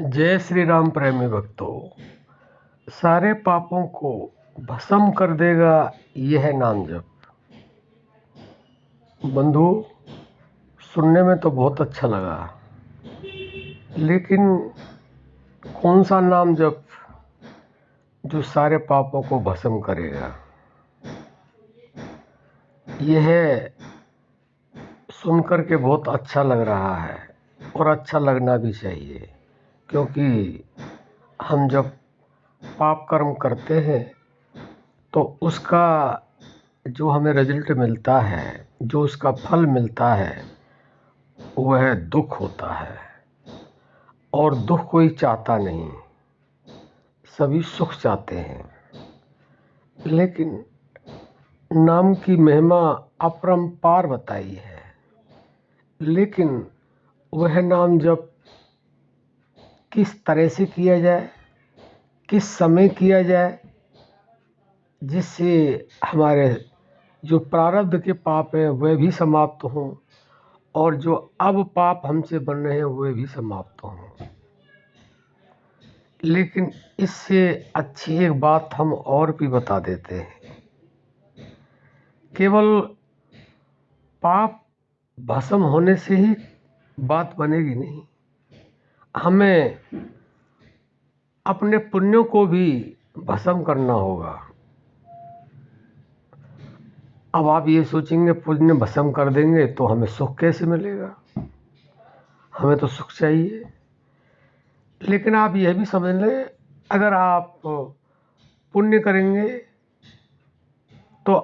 जय श्री राम प्रेमी भक्तों। सारे पापों को भस्म कर देगा यह नाम जप। बंधु, सुनने में तो बहुत अच्छा लगा, लेकिन कौन सा नाम जप जो सारे पापों को भस्म करेगा? यह सुनकर के बहुत अच्छा लग रहा है और अच्छा लगना भी चाहिए, क्योंकि हम जब पाप कर्म करते हैं तो उसका जो हमें रिजल्ट मिलता है, जो उसका फल मिलता है, वह दुख होता है। और दुख कोई चाहता नहीं, सभी सुख चाहते हैं। लेकिन नाम की महिमा अपरंपार बताई है, लेकिन वह नाम जब किस तरह से किया जाए, किस समय किया जाए, जिससे हमारे जो प्रारब्ध के पाप हैं वह भी समाप्त हों और जो अब पाप हमसे बन रहे हैं वह भी समाप्त हों। लेकिन इससे अच्छी एक बात हम और भी बता देते हैं। केवल पाप भस्म होने से ही बात बनेगी नहीं, हमें अपने पुण्यों को भी भस्म करना होगा। अब आप ये सोचेंगे पुण्य भस्म कर देंगे तो हमें सुख कैसे मिलेगा? हमें तो सुख चाहिए। लेकिन आप यह भी समझ लें, अगर आप पुण्य करेंगे तो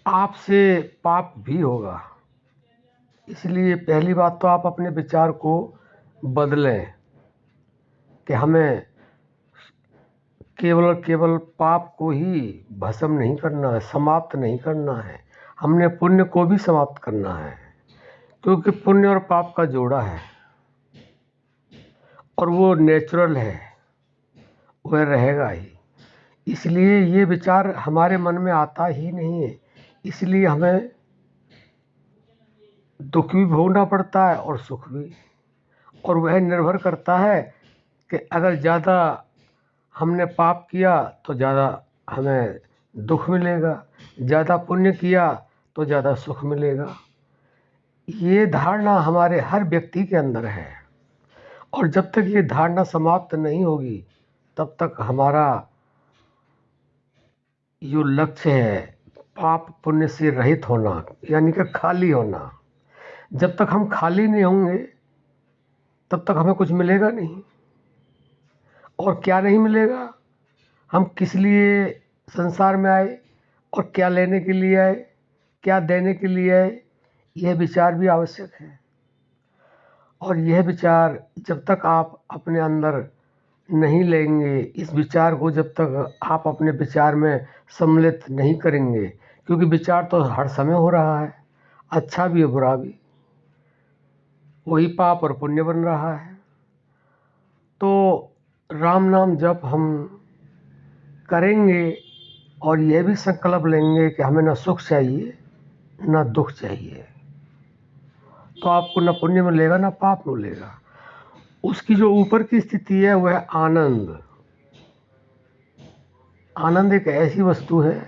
आपसे पाप भी होगा। इसलिए पहली बात तो आप अपने विचार को बदलें कि हमें केवल और केवल पाप को ही भस्म नहीं करना है, समाप्त नहीं करना है, हमने पुण्य को भी समाप्त करना है। क्योंकि पुण्य और पाप का जोड़ा है और वो नेचुरल है, वह रहेगा ही। इसलिए ये विचार हमारे मन में आता ही नहीं है। इसलिए हमें दुख भी भोगना पड़ता है और सुख भी। और वह निर्भर करता है कि अगर ज़्यादा हमने पाप किया तो ज़्यादा हमें दुख मिलेगा, ज़्यादा पुण्य किया तो ज़्यादा सुख मिलेगा। ये धारणा हमारे हर व्यक्ति के अंदर है, और जब तक ये धारणा समाप्त नहीं होगी तब तक हमारा जो लक्ष्य है पाप पुण्य से रहित होना, यानी कि खाली होना, जब तक हम खाली नहीं होंगे तब तक हमें कुछ मिलेगा नहीं। और क्या नहीं मिलेगा? हम किस लिए संसार में आए और क्या लेने के लिए आए, क्या देने के लिए आए, यह विचार भी आवश्यक है। और यह विचार जब तक आप अपने अंदर नहीं लेंगे, इस विचार को जब तक आप अपने विचार में सम्मिलित नहीं करेंगे, क्योंकि विचार तो हर समय हो रहा है, अच्छा भी है बुरा भी, वही पाप और पुण्य बन रहा है। तो राम नाम जप हम करेंगे और यह भी संकल्प लेंगे कि हमें न सुख चाहिए न दुख चाहिए, तो आपको न पुण्य मिलेगा न पाप मिलेगा। उसकी जो ऊपर की स्थिति है वह आनंद। आनंद एक ऐसी वस्तु है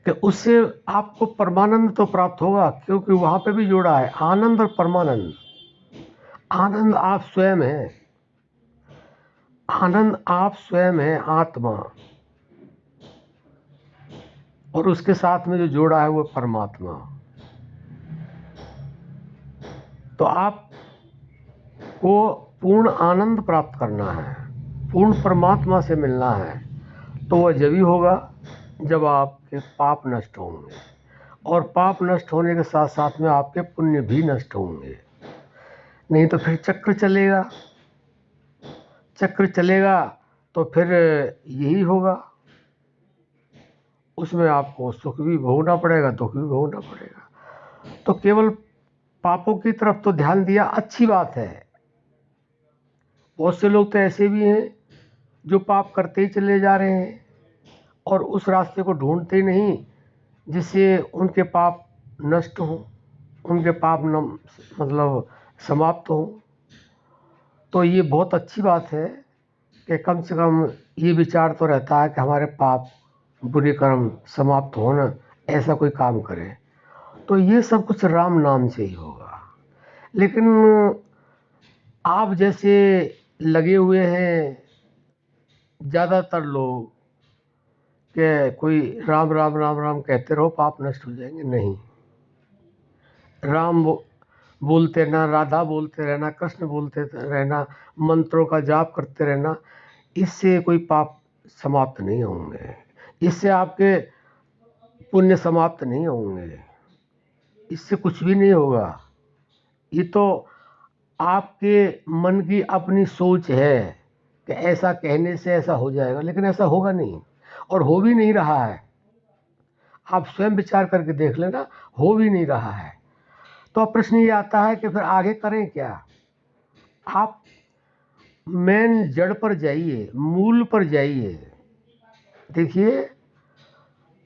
कि उससे आपको परमानंद तो प्राप्त होगा, क्योंकि वहाँ पे भी जोड़ा है आनंद और परमानंद। आनंद आप स्वयं हैं, आनंद आप स्वयं हैं, आत्मा, और उसके साथ में जो जोड़ा है वो परमात्मा। तो आपको पूर्ण आनंद प्राप्त करना है, पूर्ण परमात्मा से मिलना है, तो वह जब ही होगा जब आपके पाप नष्ट होंगे, और पाप नष्ट होने के साथ साथ में आपके पुण्य भी नष्ट होंगे। नहीं तो फिर चक्र चलेगा, चक्र चलेगा तो फिर यही होगा, उसमें आपको सुख भी भोगना पड़ेगा, दुख भी भोगना पड़ेगा। तो केवल पापों की तरफ तो ध्यान दिया, अच्छी बात है। बहुत से लोग तो ऐसे भी हैं जो पाप करते ही चले जा रहे हैं और उस रास्ते को ढूंढते ही नहीं जिससे उनके पाप नष्ट हों, उनके पाप न मतलब समाप्त हों। तो ये बहुत अच्छी बात है कि कम से कम ये विचार तो रहता है कि हमारे पाप बुरे कर्म समाप्त हो ना, ऐसा कोई काम करे। तो ये सब कुछ राम नाम से ही होगा। लेकिन आप जैसे लगे हुए हैं ज़्यादातर लोग कि कोई राम राम राम राम कहते रहो पाप नष्ट हो जाएंगे, नहीं। राम बोलते रहना, राधा बोलते रहना, कृष्ण बोलते रहना, मंत्रों का जाप करते रहना, इससे कोई पाप समाप्त नहीं होंगे, इससे आपके पुण्य समाप्त नहीं होंगे, इससे कुछ भी नहीं होगा। ये तो आपके मन की अपनी सोच है कि ऐसा कहने से ऐसा हो जाएगा, लेकिन ऐसा होगा नहीं और हो भी नहीं रहा है। आप स्वयं विचार करके देख लेना, हो भी नहीं रहा है। तो अब प्रश्न ये आता है कि फिर आगे करें क्या। आप मेन जड़ पर जाइए, मूल पर जाइए। देखिए,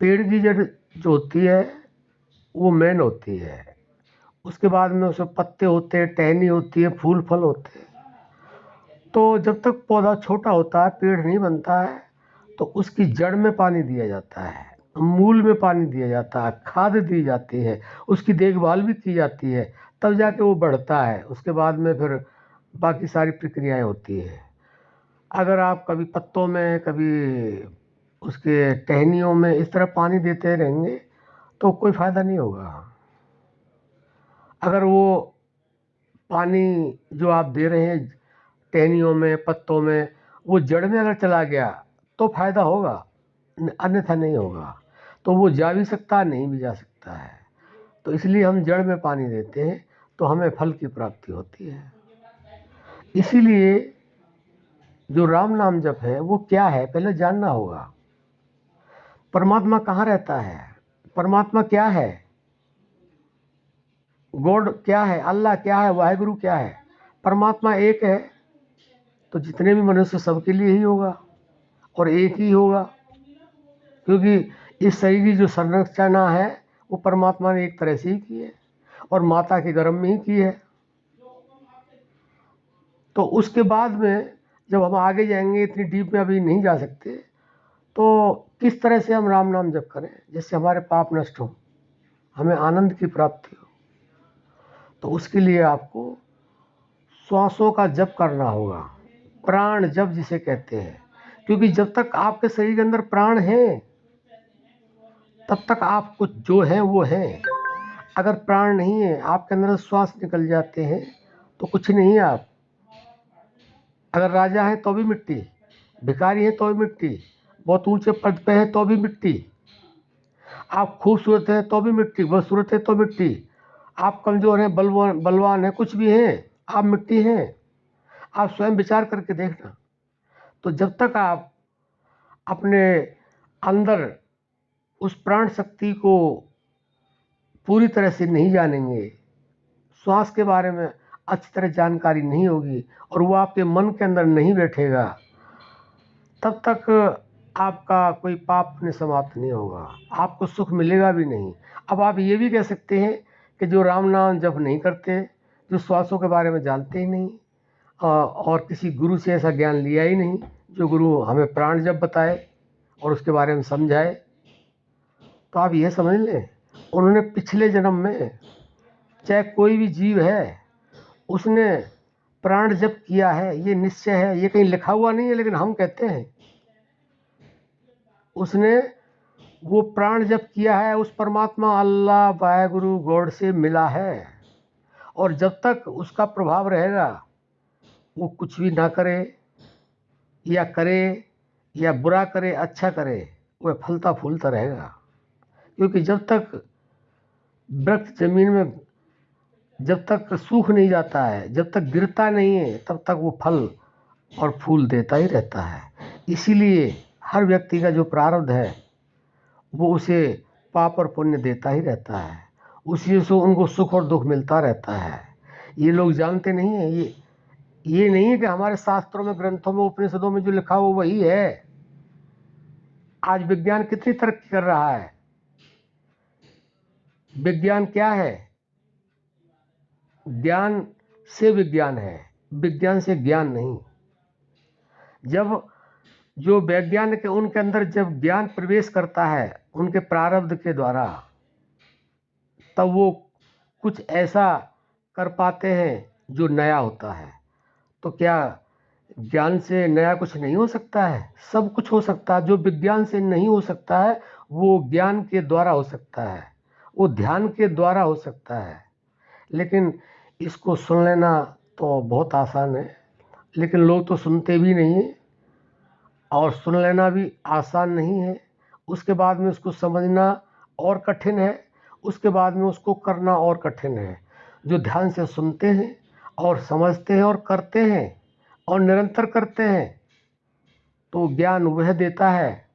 पेड़ की जड़ जो होती है वो मेन होती है, उसके बाद में उसमें पत्ते होते हैं, टहनी होती है, फूल फल होते हैं। तो जब तक पौधा छोटा होता है, पेड़ नहीं बनता है, तो उसकी जड़ में पानी दिया जाता है, मूल में पानी दिया जाता है, खाद दी जाती है, उसकी देखभाल भी की जाती है, तब जाके वो बढ़ता है। उसके बाद में फिर बाकी सारी प्रक्रियाएं होती हैं। अगर आप कभी पत्तों में, कभी उसके टहनियों में इस तरह पानी देते रहेंगे तो कोई फ़ायदा नहीं होगा। अगर वो पानी जो आप दे रहे हैं टहनियों में, पत्तों में, वो जड़ में अगर चला गया तो फायदा होगा, अन्यथा नहीं होगा। तो वो जा भी सकता है, नहीं भी जा सकता है। तो इसलिए हम जड़ में पानी देते हैं तो हमें फल की प्राप्ति होती है। इसीलिए जो राम नाम जप है वो क्या है, पहले जानना होगा। परमात्मा कहाँ रहता है, परमात्मा क्या है, गॉड क्या है, अल्लाह क्या है, वाहेगुरु क्या है। परमात्मा एक है तो जितने भी मनुष्य सबके लिए ही होगा और एक ही होगा, क्योंकि इस शरीर की जो संरचना है वो परमात्मा ने एक तरह से ही की है और माता के गर्भ में ही की है। तो उसके बाद में जब हम आगे जाएंगे, इतनी डीप में अभी नहीं जा सकते, तो किस तरह से हम राम नाम जप करें जिससे हमारे पाप नष्ट हो, हमें आनंद की प्राप्ति हो। तो उसके लिए आपको श्वासों का जप करना होगा, प्राण जप जिसे कहते हैं। क्योंकि जब तक आपके शरीर के अंदर प्राण है तब तक आप कुछ जो है वो है। अगर प्राण नहीं है, आपके अंदर श्वास निकल जाते हैं तो कुछ नहीं है आप। अगर राजा है तो भी मिट्टी, भिखारी है तो भी मिट्टी, बहुत ऊंचे पद पे है तो भी मिट्टी, आप खूबसूरत है तो भी मिट्टी, बदसूरत है तो मिट्टी, आप कमज़ोर हैं, बलवान बलवान है, कुछ भी हैं, आप मिट्टी हैं। आप स्वयं विचार करके देखना। तो जब तक आप अपने अंदर उस प्राण शक्ति को पूरी तरह से नहीं जानेंगे, श्वास के बारे में अच्छी तरह जानकारी नहीं होगी और वो आपके मन के अंदर नहीं बैठेगा, तब तक आपका कोई पाप पुण्य समाप्त नहीं होगा, आपको सुख मिलेगा भी नहीं। अब आप ये भी कह सकते हैं कि जो राम नाम जप नहीं करते, जो श्वासों के बारे में जानते ही नहीं, और किसी गुरु से ऐसा ज्ञान लिया ही नहीं जो गुरु हमें प्राण जप बताए और उसके बारे में समझाए, तो आप ये समझ लें उन्होंने पिछले जन्म में, चाहे कोई भी जीव है, उसने प्राण जप किया है, ये निश्चय है। ये कहीं लिखा हुआ नहीं है लेकिन हम कहते हैं उसने वो प्राण जप किया है, उस परमात्मा अल्लाह वाहेगुरु गॉड से मिला है। और जब तक उसका प्रभाव रहेगा, वो कुछ भी ना करे या करे या बुरा करे अच्छा करे, वह फलता फूलता रहेगा। क्योंकि जब तक वृक्ष जमीन में, जब तक सूख नहीं जाता है, जब तक गिरता नहीं है, तब तक वो फल और फूल देता ही रहता है। इसीलिए हर व्यक्ति का जो प्रारब्ध है वो उसे पाप और पुण्य देता ही रहता है, उसी से उनको सुख और दुख मिलता रहता है। ये लोग जानते नहीं हैं। ये नहीं है कि हमारे शास्त्रों में, ग्रंथों में, उपनिषदों में जो लिखा हो वही है। आज विज्ञान कितनी तरक्की कर रहा है। विज्ञान क्या है, ज्ञान से विज्ञान है। विज्ञान से ज्ञान नहीं। जब जो वैज्ञानिक है उनके अंदर जब ज्ञान प्रवेश करता है उनके प्रारब्ध के द्वारा, तब वो कुछ ऐसा कर पाते हैं जो नया होता है। तो क्या ज्ञान से नया कुछ नहीं हो सकता है? सब कुछ हो सकता है। जो विज्ञान से नहीं हो सकता है वो ज्ञान के द्वारा हो सकता है, वो ध्यान के द्वारा हो सकता है। लेकिन इसको सुन लेना तो बहुत आसान है, लेकिन लोग तो सुनते भी नहीं हैं, और सुन लेना भी आसान नहीं है। उसके बाद में उसको समझना और कठिन है, उसके बाद में उसको करना और कठिन है। जो ध्यान से सुनते हैं और समझते हैं और करते हैं और निरंतर करते हैं, तो ज्ञान वह देता है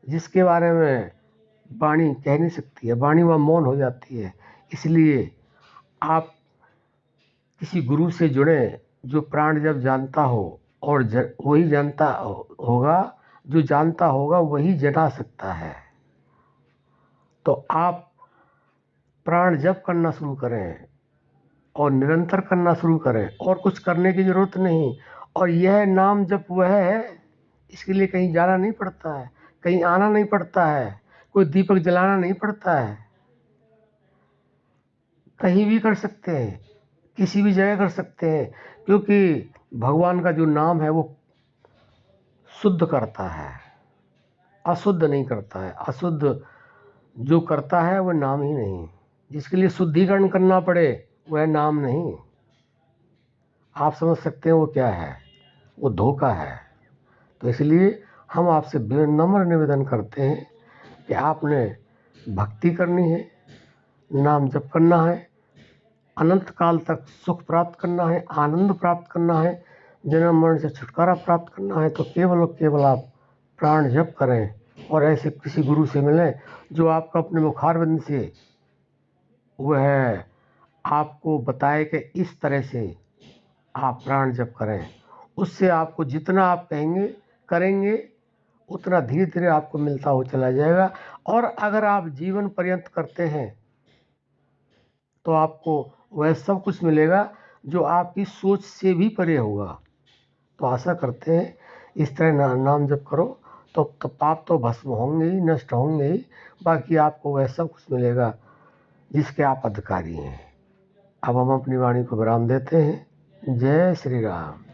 जिसके बारे में वाणी कह नहीं सकती है, वाणी वह मौन हो जाती है। इसलिए आप किसी गुरु से जुड़े जो प्राण जब जानता हो, और वही जानता होगा, जो जानता होगा वही जना सकता है। तो आप प्राण जप करना शुरू करें और निरंतर करना शुरू करें, और कुछ करने की ज़रूरत नहीं। और यह नाम जप वह है, इसके लिए कहीं जाना नहीं पड़ता है, कहीं आना नहीं पड़ता है, कोई दीपक जलाना नहीं पड़ता है। कहीं भी कर सकते हैं, किसी भी जगह कर सकते हैं, क्योंकि भगवान का जो नाम है वो शुद्ध करता है, अशुद्ध नहीं करता है। अशुद्ध जो करता है वह नाम ही नहीं। जिसके लिए शुद्धिकरण करना पड़े वह नाम नहीं। आप समझ सकते हैं वो क्या है, वो धोखा है। तो इसलिए हम आपसे नम्र निवेदन करते हैं कि आपने भक्ति करनी है, नाम जप करना है, अनंत काल तक सुख प्राप्त करना है, आनंद प्राप्त करना है, जन्म मरण से छुटकारा प्राप्त करना है, तो केवल और केवल आप प्राण जप करें और ऐसे किसी गुरु से मिलें जो आपको अपने मुखारविंद से वह आपको बताए कि इस तरह से आप प्राण जप करें। उससे आपको जितना आप कहेंगे करेंगे उतना धीरे धीरे आपको मिलता हो चला जाएगा। और अगर आप जीवन पर्यंत करते हैं तो आपको वह सब कुछ मिलेगा जो आपकी सोच से भी परे होगा। तो आशा करते हैं इस तरह नाम जप करो तो पाप तो भस्म होंगे ही, नष्ट होंगे ही, बाकी आपको वह सब कुछ मिलेगा जिसके आप अधिकारी हैं। अब हम अपनी वाणी को विराम देते हैं। जय श्री राम।